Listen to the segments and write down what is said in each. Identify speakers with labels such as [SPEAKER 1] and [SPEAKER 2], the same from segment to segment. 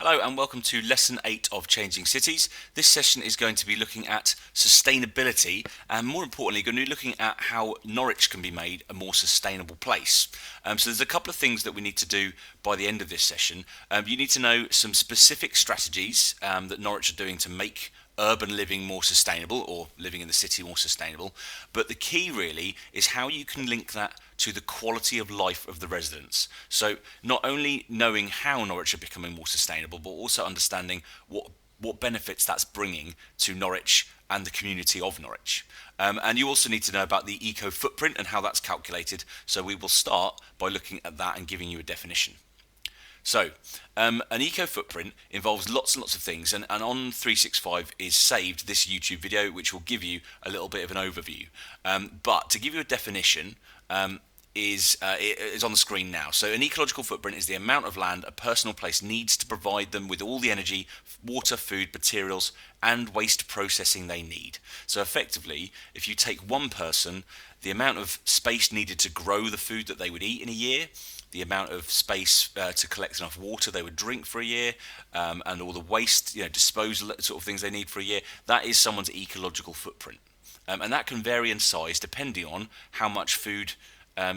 [SPEAKER 1] Hello and welcome to Lesson 8 of Changing Cities. This session is going to be looking at sustainability and more importantly going to be looking at how Norwich can be made a more sustainable place. So there's a couple of things that we need to do by the end of this session. You need to know some specific strategies that Norwich are doing to make urban living more sustainable or living in the city more sustainable. But the key really is how you can link that to the quality of life of the residents. So not only knowing how Norwich are becoming more sustainable, but also understanding what benefits that's bringing to Norwich and the community of Norwich. And you also need to know about the eco footprint and how that's calculated. So we will start by looking at that and giving you a definition. So, an eco footprint involves lots and lots of things, and on 365 is saved this YouTube video, which will give you a little bit of an overview. But to give you a definition, is on the screen now. So, an ecological footprint is the amount of land a personal place needs to provide them with all the energy, water, food, materials, and waste processing they need. So, effectively, if you take one person, the amount of space needed to grow the food that they would eat in a year, the amount of space to collect enough water they would drink for a year, and all the waste, disposal sort of things they need for a year, that is someone's ecological footprint. And that can vary in size depending on how much food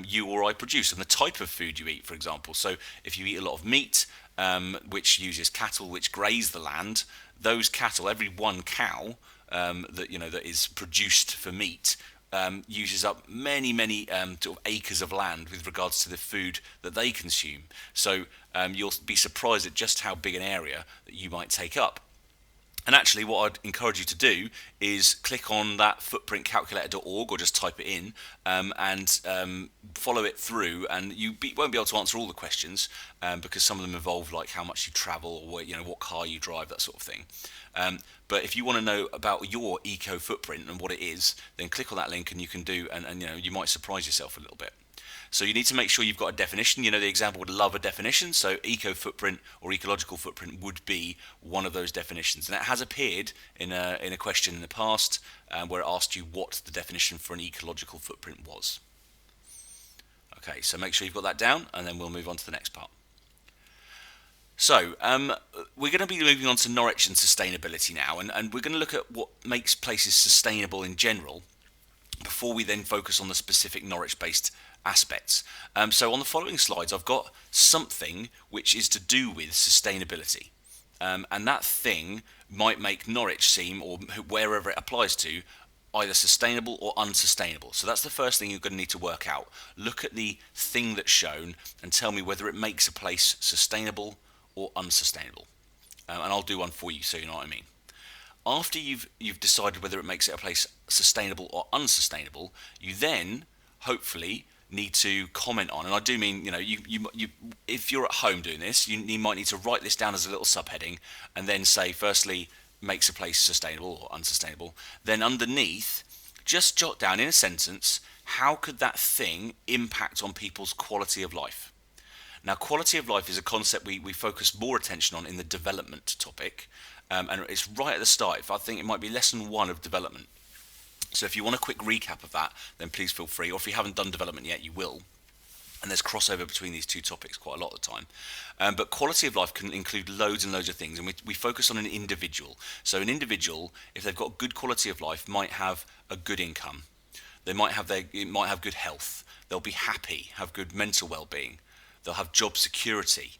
[SPEAKER 1] you or I produce and the type of food you eat, for example. So if you eat a lot of meat, which uses cattle which graze the land, those cattle, every one cow that is produced for meat, uses up many sort of acres of land with regards to the food that they consume. So you'll be surprised at just how big an area that you might take up. And actually what I'd encourage you to do is click on that footprintcalculator.org or just type it in and follow it through, and won't be able to answer all the questions because some of them involve like how much you travel or what car you drive, that sort of thing. But if you want to know about your eco footprint and what it is, then click on that link and you can do, and you might surprise yourself a little bit. So you need to make sure you've got a definition. The example would love a definition. So eco footprint or ecological footprint would be one of those definitions. And it has appeared in a question in the past where it asked you what the definition for an ecological footprint was. Okay, so make sure you've got that down and then we'll move on to the next part. So we're going to be moving on to Norwich and sustainability now, and we're going to look at what makes places sustainable in general before we then focus on the specific Norwich-based aspects. So on the following slides, I've got something which is to do with sustainability. And that thing might make Norwich seem, or wherever it applies to, either sustainable or unsustainable. So that's the first thing you're going to need to work out. Look at the thing that's shown and tell me whether it makes a place sustainable or unsustainable. And I'll do one for you so you know what I mean. After you've decided whether it makes it a place sustainable or unsustainable, you then hopefully need to comment on, and I do mean, you if you're at home doing this, you might need to write this down as a little subheading and then say, firstly, makes a place sustainable or unsustainable. Then underneath, just jot down in a sentence, how could that thing impact on people's quality of life? Now, quality of life is a concept we focus more attention on in the development topic, and it's right at the start. I think it might be lesson 1 of development. So if you want a quick recap of that, then please feel free, or if you haven't done development yet, you will. And there's crossover between these two topics quite a lot of the time. But quality of life can include loads and loads of things, and we focus on an individual. So an individual, if they've got good quality of life, might have a good income. They might have good health. They'll be happy, have good mental well-being. They'll have job security,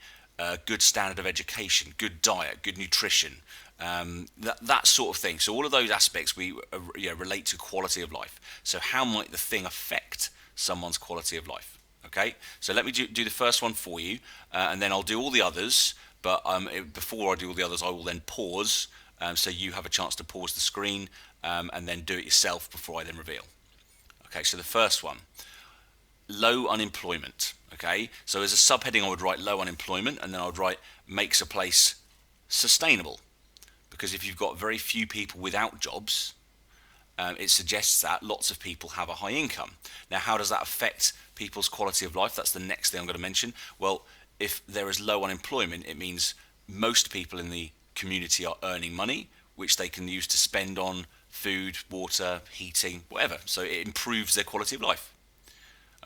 [SPEAKER 1] good standard of education, good diet, good nutrition, that sort of thing. So all of those aspects we relate to quality of life. So how might the thing affect someone's quality of life? Okay, so let me do the first one for you, and then I'll do all the others. But before I do all the others, I will then pause, so you have a chance to pause the screen and then do it yourself before I then reveal. Okay, so the first one, low unemployment. Okay, so as a subheading I would write low unemployment, and then I would write makes a place sustainable, because if you've got very few people without jobs, it suggests that lots of people have a high income. Now, how does that affect people's quality of life? That's the next thing I'm going to mention. Well, if there is low unemployment, it means most people in the community are earning money, which they can use to spend on food, water, heating, whatever. So it improves their quality of life.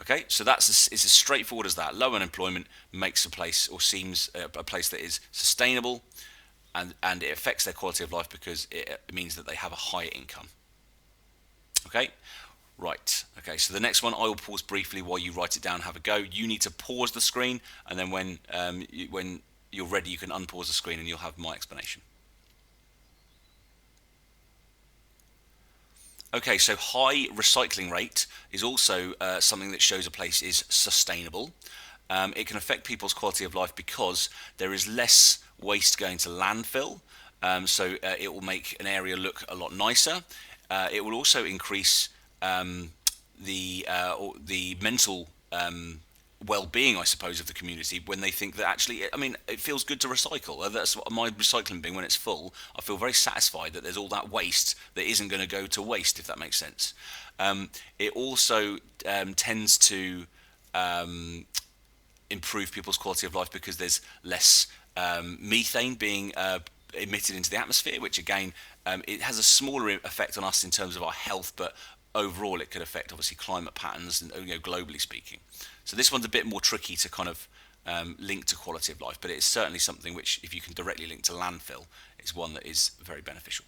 [SPEAKER 1] Okay, so it's as straightforward as that. Low unemployment makes a place, or seems a place that is sustainable, and it affects their quality of life because it means that they have a higher income. Okay, right. Okay, so the next one I will pause briefly while you write it down. Have a go. You need to pause the screen, and then when you're ready, you can unpause the screen, and you'll have my explanation. Okay, so high recycling rate is also something that shows a place is sustainable. It can affect people's quality of life because there is less waste going to landfill. It will make an area look a lot nicer. It will also increase the mental well-being, I suppose, of the community when they think that actually, I mean, it feels good to recycle. That's what my recycling bin, when it's full, I feel very satisfied that there's all that waste that isn't going to go to waste, if that makes sense. It also tends to improve people's quality of life because there's less methane being emitted into the atmosphere, which again, it has a smaller effect on us in terms of our health, but overall it could affect obviously climate patterns, and globally speaking. So this one's a bit more tricky to kind of link to quality of life, but it's certainly something which, if you can directly link to landfill, is one that is very beneficial.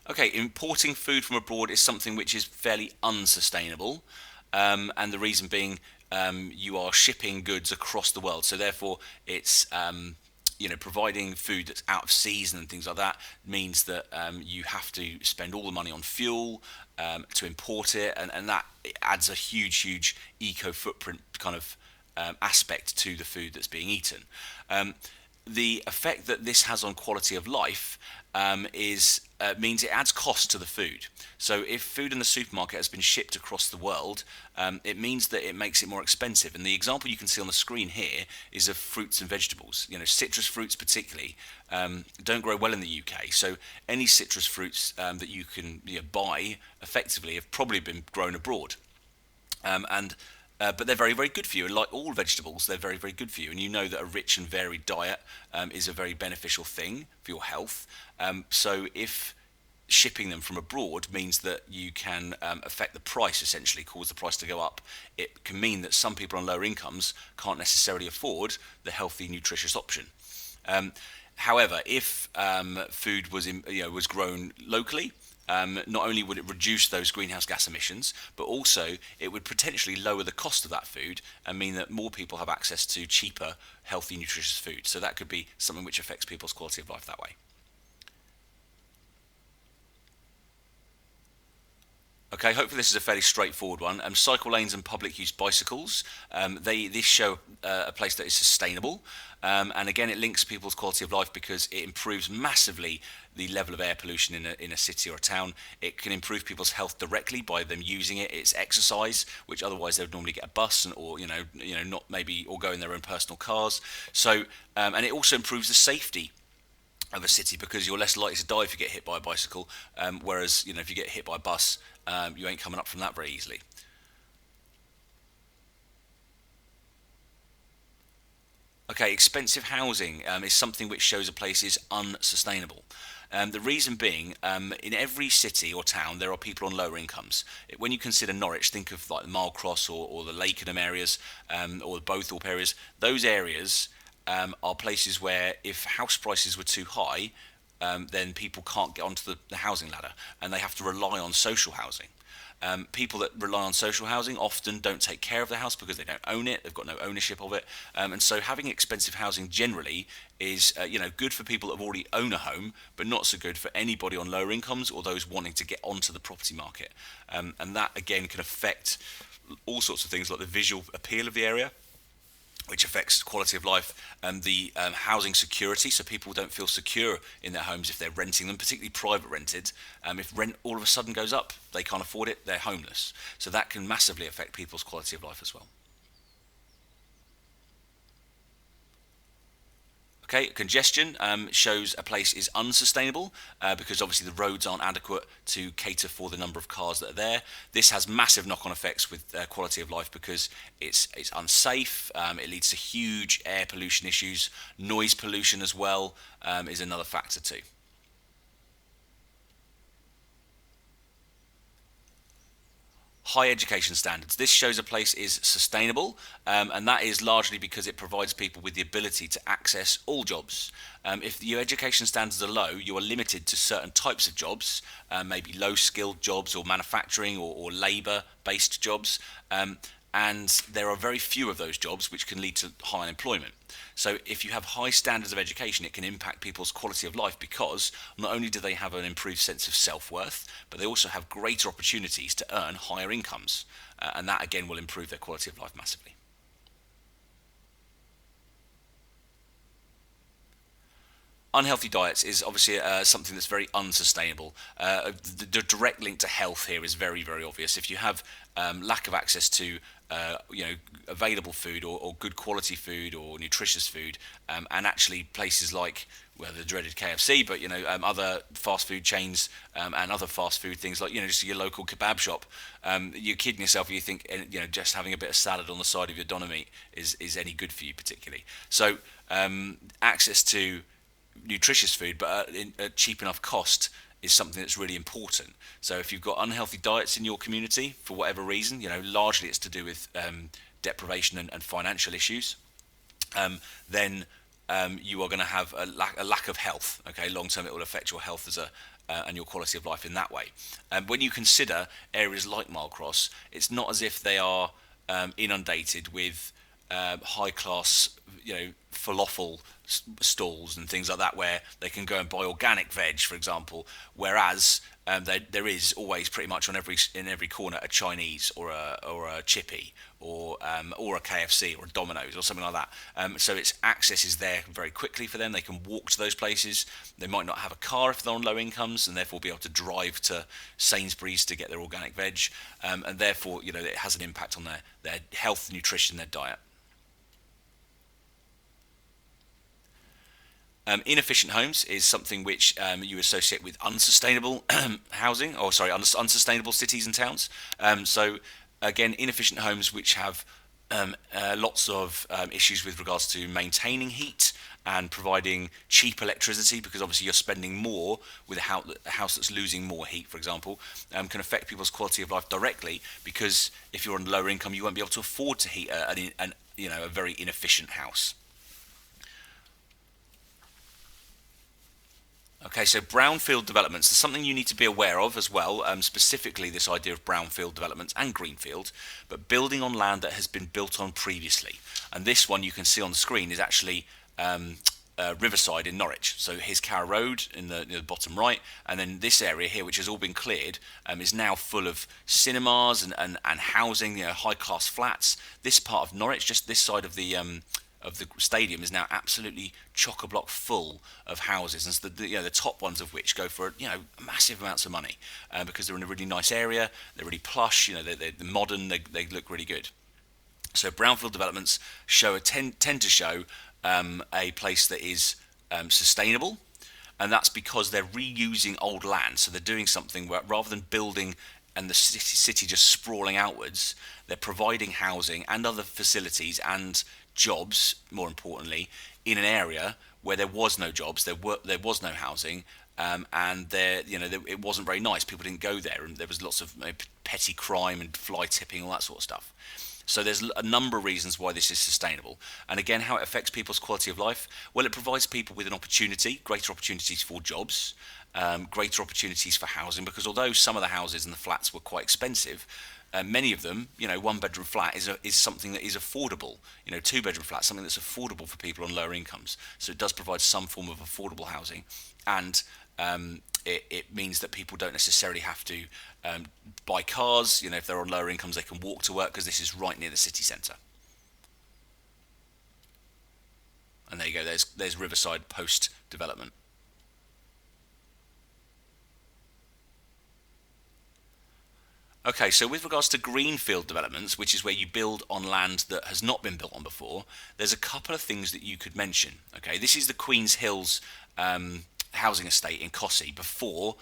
[SPEAKER 1] Okay, importing food from abroad is something which is fairly unsustainable, and the reason being, you are shipping goods across the world, so therefore it's providing food that's out of season and things like that means that you have to spend all the money on fuel to import it, and that adds a huge eco footprint kind of aspect to the food that's being eaten. The effect that this has on quality of life is means it adds cost to the food. So if food in the supermarket has been shipped across the world, it means that it makes it more expensive. And the example you can see on the screen here is of fruits and vegetables. Citrus fruits particularly don't grow well in the UK. So any citrus fruits that you can buy effectively have probably been grown abroad. But they're very good for you, and like all vegetables, they're very good for you. And you know that a rich and varied diet is a very beneficial thing for your health. So if shipping them from abroad means that you can affect the price, essentially cause the price to go up, it can mean that some people on lower incomes can't necessarily afford the healthy, nutritious option. However, if food was grown locally, not only would it reduce those greenhouse gas emissions, but also it would potentially lower the cost of that food and mean that more people have access to cheaper, healthy, nutritious food. So that could be something which affects people's quality of life that way. Okay, hopefully this is a fairly straightforward one. Cycle lanes and public use bicycles, this show a place that is sustainable, and again it links people's quality of life because it improves massively the level of air pollution in a city or a town. It can improve people's health directly by them using it. It's exercise, which otherwise they would normally get a bus or not maybe, or go in their own personal cars. So and it also improves the safety of a city because you're less likely to die if you get hit by a bicycle, whereas if you get hit by a bus, you ain't coming up from that very easily. Okay, expensive housing is something which shows a place is unsustainable. The reason being, in every city or town, there are people on lower incomes. When you consider Norwich, think of like the Mile Cross or the Lakenham areas, or the Bowthorpe areas. Those areas are places where if house prices were too high, then people can't get onto the housing ladder and they have to rely on social housing. People that rely on social housing often don't take care of the house because they don't own it, they've got no ownership of it, and so having expensive housing generally is good for people that have already own a home, but not so good for anybody on lower incomes or those wanting to get onto the property market. And that again can affect all sorts of things like the visual appeal of the area, which affects quality of life, and the housing security, so people don't feel secure in their homes if they're renting them, particularly private rented. If rent all of a sudden goes up, they can't afford it, they're homeless. So that can massively affect people's quality of life as well. Okay, congestion shows a place is unsustainable because obviously the roads aren't adequate to cater for the number of cars that are there. This has massive knock-on effects with quality of life because it's unsafe. It leads to huge air pollution issues. Noise pollution as well is another factor too. High education standards. This shows a place is sustainable, and that is largely because it provides people with the ability to access all jobs. If your education standards are low, you are limited to certain types of jobs, maybe low skilled jobs or manufacturing or labour based jobs. And there are very few of those jobs, which can lead to high unemployment. So if you have high standards of education, it can impact people's quality of life, because not only do they have an improved sense of self-worth, but they also have greater opportunities to earn higher incomes. And that again will improve their quality of life massively. Unhealthy diets is obviously something that's very unsustainable. The direct link to health here is very, very obvious. If you have lack of access to available food, or good quality food or nutritious food, and actually places like, well, the dreaded KFC, but other fast food chains, and other fast food things like just your local kebab shop, you're kidding yourself if you think just having a bit of salad on the side of your doner meat is any good for you particularly. So access to nutritious food, but at cheap enough cost, is something that's really important. So if you've got unhealthy diets in your community for whatever reason, largely it's to do with deprivation and financial issues, then you are going to have a lack of health. Okay, long term it will affect your health and your quality of life in that way. When you consider areas like Milecross, it's not as if they are inundated with high class, falafel stalls and things like that, where they can go and buy organic veg, for example. Whereas there is always, pretty much in every corner, a Chinese or a Chippy or a KFC or a Domino's or something like that. So its access is there very quickly for them. They can walk to those places. They might not have a car if they're on low incomes, and therefore be able to drive to Sainsbury's to get their organic veg, and therefore it has an impact on their health, nutrition, their diet. Inefficient homes is something which you associate with unsustainable housing, or sorry, unsustainable cities and towns. So again, inefficient homes which have lots of issues with regards to maintaining heat and providing cheap electricity, because obviously you're spending more with a house that's losing more heat, for example, can affect people's quality of life directly, because if you're on lower income, you won't be able to afford to heat a very inefficient house. Okay, so brownfield developments is something you need to be aware of as well, specifically this idea of brownfield developments and greenfield, but building on land that has been built on previously. And this one you can see on the screen is actually Riverside in Norwich. So here's Carrow Road in the bottom right, and then this area here, which has all been cleared, is now full of cinemas and housing, high class flats. This part of Norwich, just this side of the stadium, is now absolutely chock-a-block full of houses, and so the top ones of which go for massive amounts of money, because they're in a really nice area, they're really plush, they're modern, they look really good. So brownfield developments tend to show a place that is sustainable, and that's because they're reusing old land. So they're doing something where, rather than building and the city just sprawling outwards, they're providing housing and other facilities and jobs, more importantly, in an area where there was no jobs, there was no housing, and it wasn't very nice. People didn't go there, and there was lots of petty crime and fly tipping, all that sort of stuff. So there's a number of reasons why this is sustainable. And again, how it affects people's quality of life. Well, it provides people with an opportunity, greater opportunities for jobs, greater opportunities for housing, because although some of the houses and the flats were quite expensive, many of them, one-bedroom flat is something that is affordable. Two-bedroom flat, something that's affordable for people on lower incomes. So it does provide some form of affordable housing, and it means that people don't necessarily have to buy cars. If they're on lower incomes, they can walk to work, because this is right near the city centre. And there you go. There's Riverside post-development. Okay, so with regards to greenfield developments, which is where you build on land that has not been built on before, there's a couple of things that you could mention. Okay, this is the Queen's Hills housing estate in Cossey before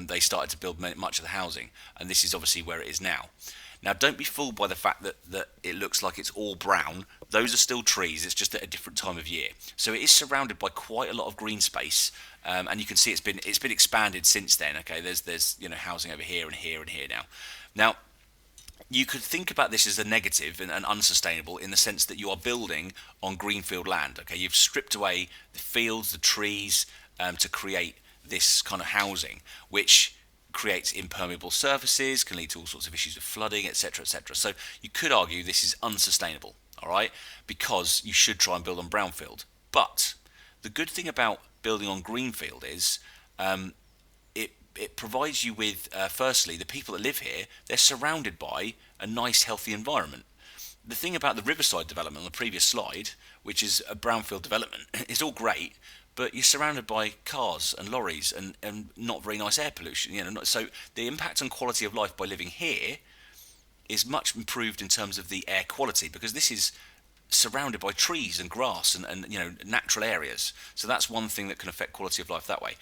[SPEAKER 1] they started to build much of the housing, and this is obviously where it is now. Now, don't be fooled by the fact that it looks like it's all brown. Those are still trees. It's just at a different time of year. So it is surrounded by quite a lot of green space, and you can see it's been expanded since then. Okay, there's housing over here and here and here now. Now, you could think about this as a negative and unsustainable in the sense that you are building on greenfield land. Okay, you've stripped away the fields, the trees, to create this kind of housing, which creates impermeable surfaces, can lead to all sorts of issues of flooding, etc., etc. So you could argue this is unsustainable, all right, because you should try and build on brownfield. But the good thing about building on greenfield is it provides you with, firstly, the people that live here, they're surrounded by a nice, healthy environment. The thing about the Riverside development on the previous slide, which is a brownfield development, it's all great, but you're surrounded by cars and lorries and not very nice air pollution. So the impact on quality of life by living here is much improved in terms of the air quality, because this is surrounded by trees and grass and natural areas. So that's one thing that can affect quality of life that way.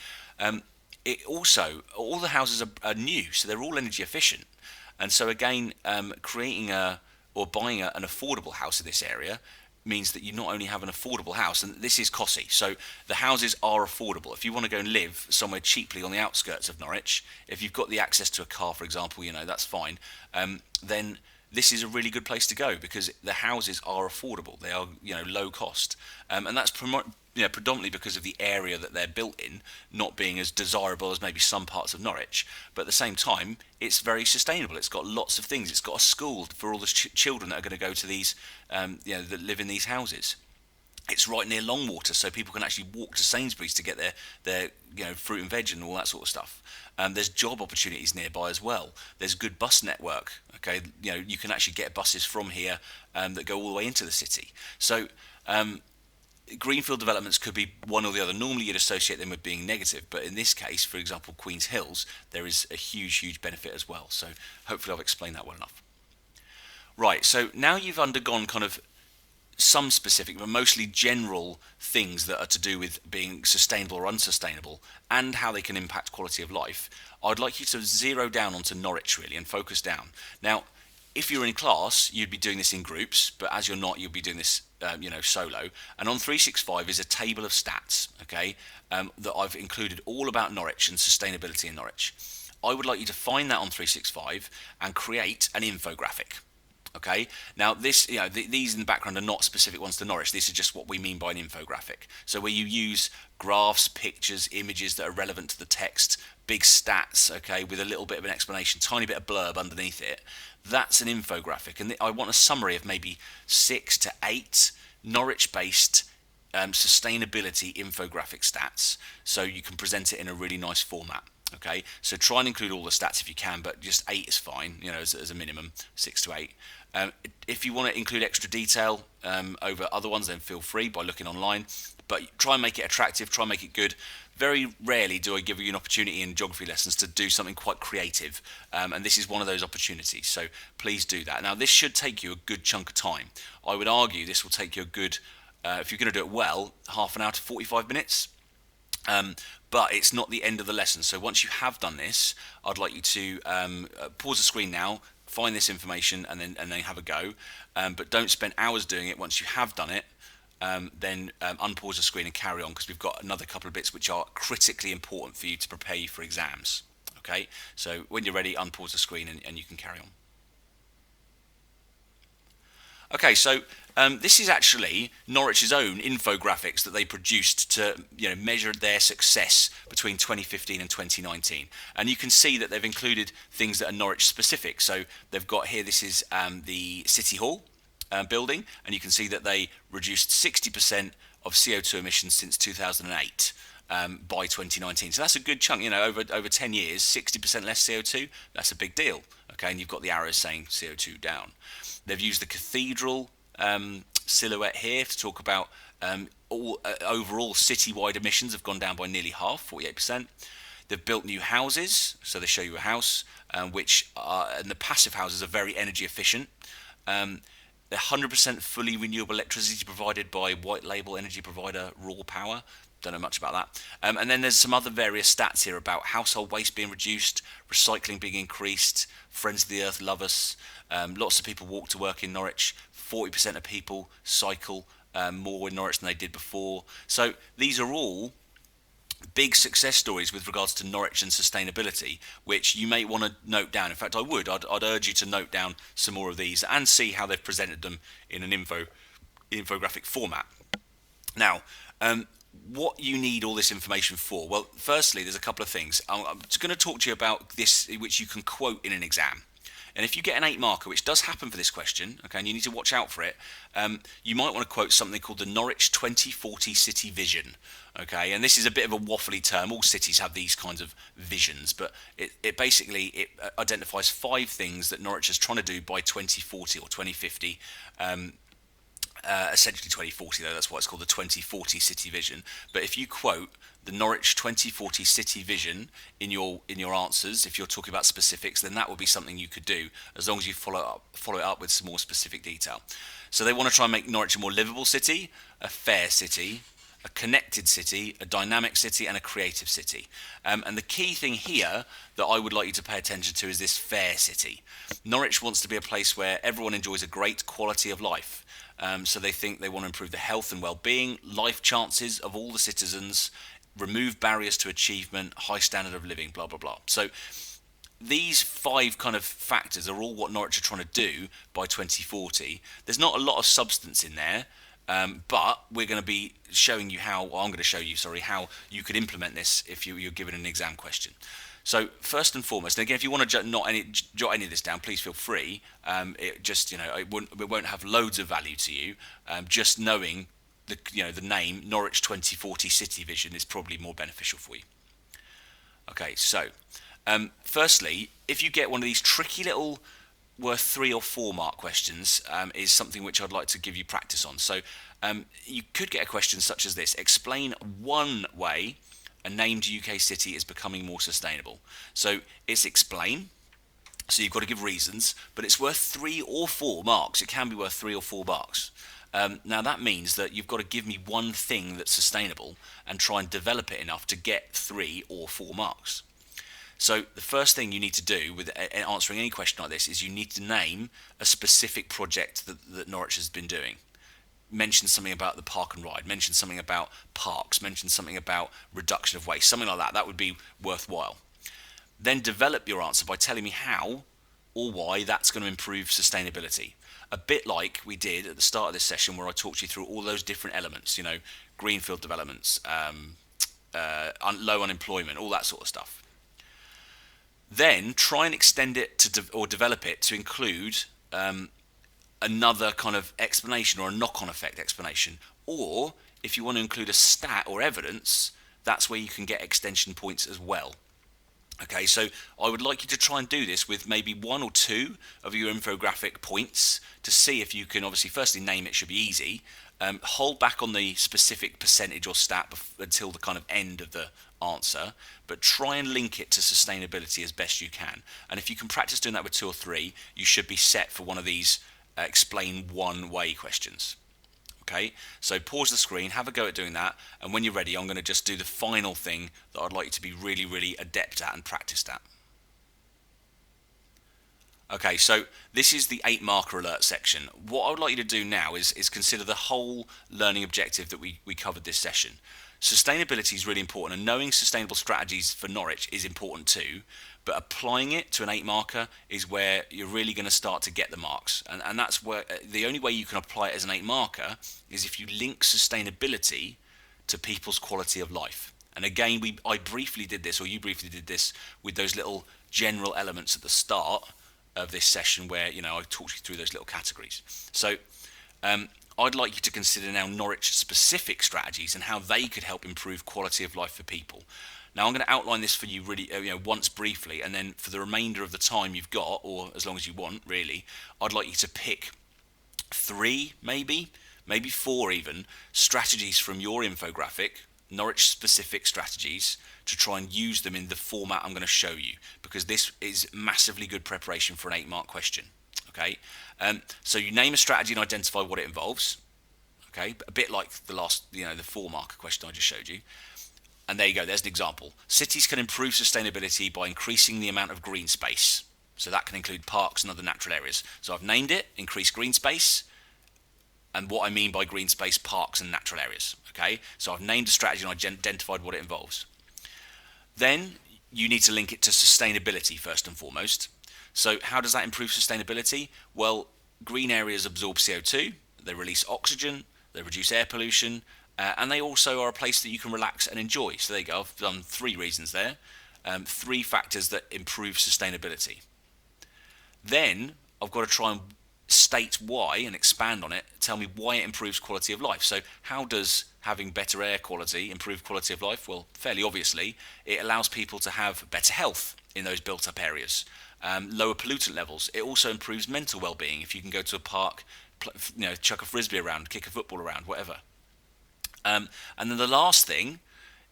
[SPEAKER 1] It also, all the houses are new, so they're all energy efficient. And so again, creating or buying an affordable house in this area means that you not only have an affordable house, and this is costly, so the houses are affordable. If you want to go and live somewhere cheaply on the outskirts of Norwich, if you've got the access to a car, for example, that's fine, then this is a really good place to go, because the houses are affordable. They are, low cost, and that's predominantly because of the area that they're built in not being as desirable as maybe some parts of Norwich. But at the same time, it's very sustainable. It's got lots of things. It's got a school for all the children that are going to go to these, that live in these houses. It's right near Longwater, so people can actually walk to Sainsbury's to get their fruit and veg and all that sort of stuff. There's job opportunities nearby as well. There's good bus network. Okay, you can actually get buses from here that go all the way into the city. So greenfield developments could be one or the other. Normally you'd associate them with being negative, but in this case, for example, Queen's Hills, there is a huge benefit as well. So hopefully I've explained that well enough. Right, so now you've undergone kind of some specific but mostly general things that are to do with being sustainable or unsustainable and how they can impact quality of life. I'd like you to zero down onto Norwich really and focus down. Now, if you're in class, you'd be doing this in groups, but as you're not, you'll be doing this solo. And on 365 is a table of stats, okay, that I've included all about Norwich and sustainability in Norwich. I would like you to find that on 365 and create an infographic. Okay, now this, these in the background are not specific ones to Norwich. This is just what we mean by an infographic. So where you use graphs, pictures, images that are relevant to the text, big stats, okay, with a little bit of an explanation, tiny bit of blurb underneath it. That's an infographic, and I want a summary of maybe 6 to 8 Norwich-based sustainability infographic stats, so you can present it in a really nice format. Okay, so try and include all the stats if you can, but just 8 is fine, as a minimum, 6 to 8. If you want to include extra detail over other ones, then feel free by looking online, but try and make it attractive, try and make it good. Very rarely do I give you an opportunity in geography lessons to do something quite creative, and this is one of those opportunities, so please do that. Now, this should take you a good chunk of time. I would argue this will take you a good, if you're going to do it well, half an hour to 45 minutes. But it's not the end of the lesson. So once you have done this, I'd like you to pause the screen now, find this information, and then have a go. But don't spend hours doing it. Once you have done it, then unpause the screen and carry on, because we've got another couple of bits which are critically important for you to prepare you for exams. Okay, so when you're ready, unpause the screen and you can carry on. Okay, so this is actually Norwich's own infographics that they produced to measure their success between 2015 and 2019. And you can see that they've included things that are Norwich specific. So they've got here, this is the City Hall building, and you can see that they reduced 60% of CO2 emissions since 2008 by 2019. So that's a good chunk, over 10 years, 60% less CO2, that's a big deal. Okay, and you've got the arrows saying CO2 down. They've used the cathedral silhouette here to talk about overall citywide emissions have gone down by nearly half, 48%. They've built new houses, so they show you a house, and the passive houses are very energy efficient. They're 100% fully renewable electricity provided by white label energy provider Raw Power. Don't know much about that. And then there's some other various stats here about household waste being reduced, recycling being increased, Friends of the Earth love us, lots of people walk to work in Norwich, 40% of people cycle more in Norwich than they did before. So these are all big success stories with regards to Norwich and sustainability, which you may want to note down. In fact, I'd urge you to note down some more of these and see how they've presented them in an infographic format. Now, what you need all this information for? Well, firstly, there's a couple of things. I'm just going to talk to you about this, which you can quote in an exam. And if you get an 8 marker, which does happen for this question, okay, and you need to watch out for it, you might want to quote something called the Norwich 2040 City Vision. Okay, and this is a bit of a waffly term. All cities have these kinds of visions, but it basically identifies 5 things that Norwich is trying to do by 2040 or 2050. Essentially 2040 though, that's why it's called the 2040 City Vision. But if you quote the Norwich 2040 City Vision in your answers, if you're talking about specifics, then that would be something you could do, as long as you follow it up with some more specific detail. So they want to try and make Norwich a more livable city, a fair city, a connected city, a dynamic city, and a creative city. And the key thing here that I would like you to pay attention to is this fair city. Norwich wants to be a place where everyone enjoys a great quality of life. So they think they want to improve the health and well-being, life chances of all the citizens, remove barriers to achievement, high standard of living, blah, blah, blah. So these 5 kind of factors are all what Norwich are trying to do by 2040. There's not a lot of substance in there, but we're going to be showing you how, or I'm going to show you, how you could implement this if you're given an exam question. So first and foremost, and again, if you want to jot any of this down, please feel free. It won't have loads of value to you. Just knowing the name Norwich 2040 City Vision is probably more beneficial for you. Okay, so firstly, if you get one of these tricky little worth 3 or 4 mark questions, is something which I'd like to give you practice on. So you could get a question such as this: explain one way a named UK city is becoming more sustainable. So it's explain, so you've got to give reasons, but it's worth 3 or 4 marks. It can be worth 3 or 4 marks. Now that means that you've got to give me one thing that's sustainable and try and develop it enough to get 3 or 4 marks. So the first thing you need to do with answering any question like this is you need to name a specific project that Norwich has been doing. Mention something about the park and ride, mention something about parks, mention something about reduction of waste, something like that. That would be worthwhile. Then develop your answer by telling me how or why that's going to improve sustainability. A bit like we did at the start of this session, where I talked you through all those different elements, Greenfield developments, low unemployment, all that sort of stuff. Then try and extend it or develop it to include another kind of explanation or a knock-on effect explanation. Or if you want to include a stat or evidence, that's where you can get extension points as well. Okay, so I would like you to try and do this with maybe 1 or 2 of your infographic points to see if you can, obviously, firstly, name it, should be easy. Hold back on the specific percentage or stat until the kind of end of the answer, but try and link it to sustainability as best you can. And if you can practice doing that with 2 or 3, you should be set for one of these explain one way questions. Okay, so pause the screen, have a go at doing that, and when you're ready, I'm going to just do the final thing that I'd like you to be really, really adept at and practiced at. Okay, so this is the 8 marker alert section. What I would like you to do now is consider the whole learning objective that we covered this session. Sustainability is really important, and knowing sustainable strategies for Norwich is important too, but applying it to an 8 marker is where you're really going to start to get the marks. And that's where the only way you can apply it as an 8 marker is if you link sustainability to people's quality of life. And again, I briefly did this, or you briefly did this, with those little general elements at the start of this session where, I talked you through those little categories. So I'd like you to consider now Norwich specific strategies and how they could help improve quality of life for people. Now I'm going to outline this for you really once briefly, and then for the remainder of the time you've got, or as long as you want really, I'd like you to pick 3 maybe 4 even strategies from your infographic, Norwich specific strategies, to try and use them in the format I'm going to show you, because this is massively good preparation for an 8 mark question. Okay, so you name a strategy and identify what it involves. Okay, a bit like the last, the 4 marker question I just showed you. And there you go, there's an example. Cities can improve sustainability by increasing the amount of green space. So that can include parks and other natural areas. So I've named it, increase green space. and what I mean by green space, parks and natural areas. Okay, so I've named a strategy and identified what it involves. Then you need to link it to sustainability first and foremost. So how does that improve sustainability? Well, green areas absorb CO2, they release oxygen, they reduce air pollution, and they also are a place that you can relax and enjoy. So there you go, I've done 3 reasons there. 3 factors that improve sustainability. Then I've got to try and state why and expand on it, tell me why it improves quality of life. So how does having better air quality improve quality of life? Well, fairly obviously, it allows people to have better health in those built up areas, lower pollutant levels. It also improves mental well-being if you can go to a park, chuck a frisbee around, kick a football around, whatever. And then the last thing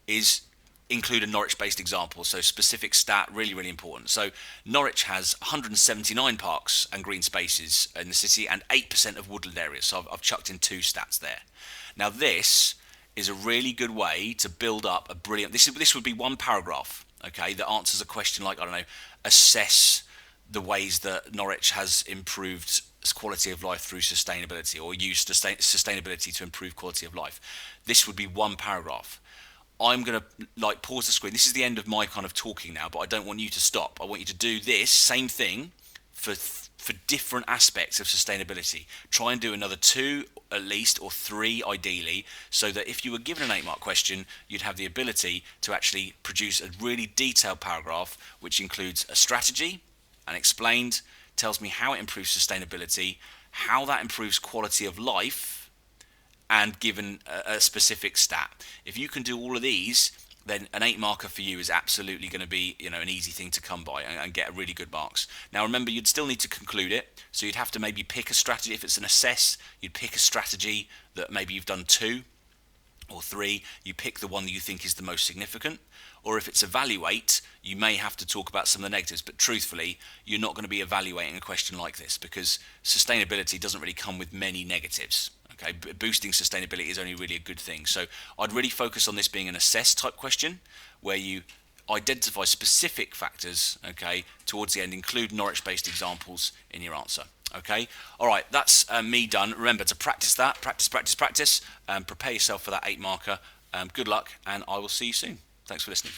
[SPEAKER 1] is include a Norwich-based example, so specific stat, really, really important. So Norwich has 179 parks and green spaces in the city and 8% of woodland areas, so I've chucked in 2 stats there. Now this is a really good way to build up a brilliant, this would be 1 paragraph, okay, that answers a question like, I don't know, assess the ways that Norwich has improved quality of life through sustainability, or used sustainability to improve quality of life. This would be 1 paragraph. I'm going to pause the screen. This is the end of my kind of talking now, but I don't want you to stop. I want you to do this same thing for different aspects of sustainability. Try and do another 2 at least, or 3 ideally, so that if you were given an 8-mark question, you'd have the ability to actually produce a really detailed paragraph which includes a strategy and explained, tells me how it improves sustainability, how that improves quality of life, and given a specific stat. If you can do all of these, then an 8-marker for you is absolutely going to be, an easy thing to come by and get really good marks. Now remember, you'd still need to conclude it, so you'd have to maybe pick a strategy. If it's an assess, you'd pick a strategy that maybe you've done 2 or 3, you pick the one that you think is the most significant. Or if it's evaluate, you may have to talk about some of the negatives, but truthfully, you're not going to be evaluating a question like this because sustainability doesn't really come with many negatives. Okay, boosting sustainability is only really a good thing. So I'd really focus on this being an assess type question where you identify specific factors, okay, towards the end, include Norwich-based examples in your answer. Okay, all right, that's me done. Remember to practice that, practice, prepare yourself for that 8-marker. Good luck, and I will see you soon. Thanks for listening.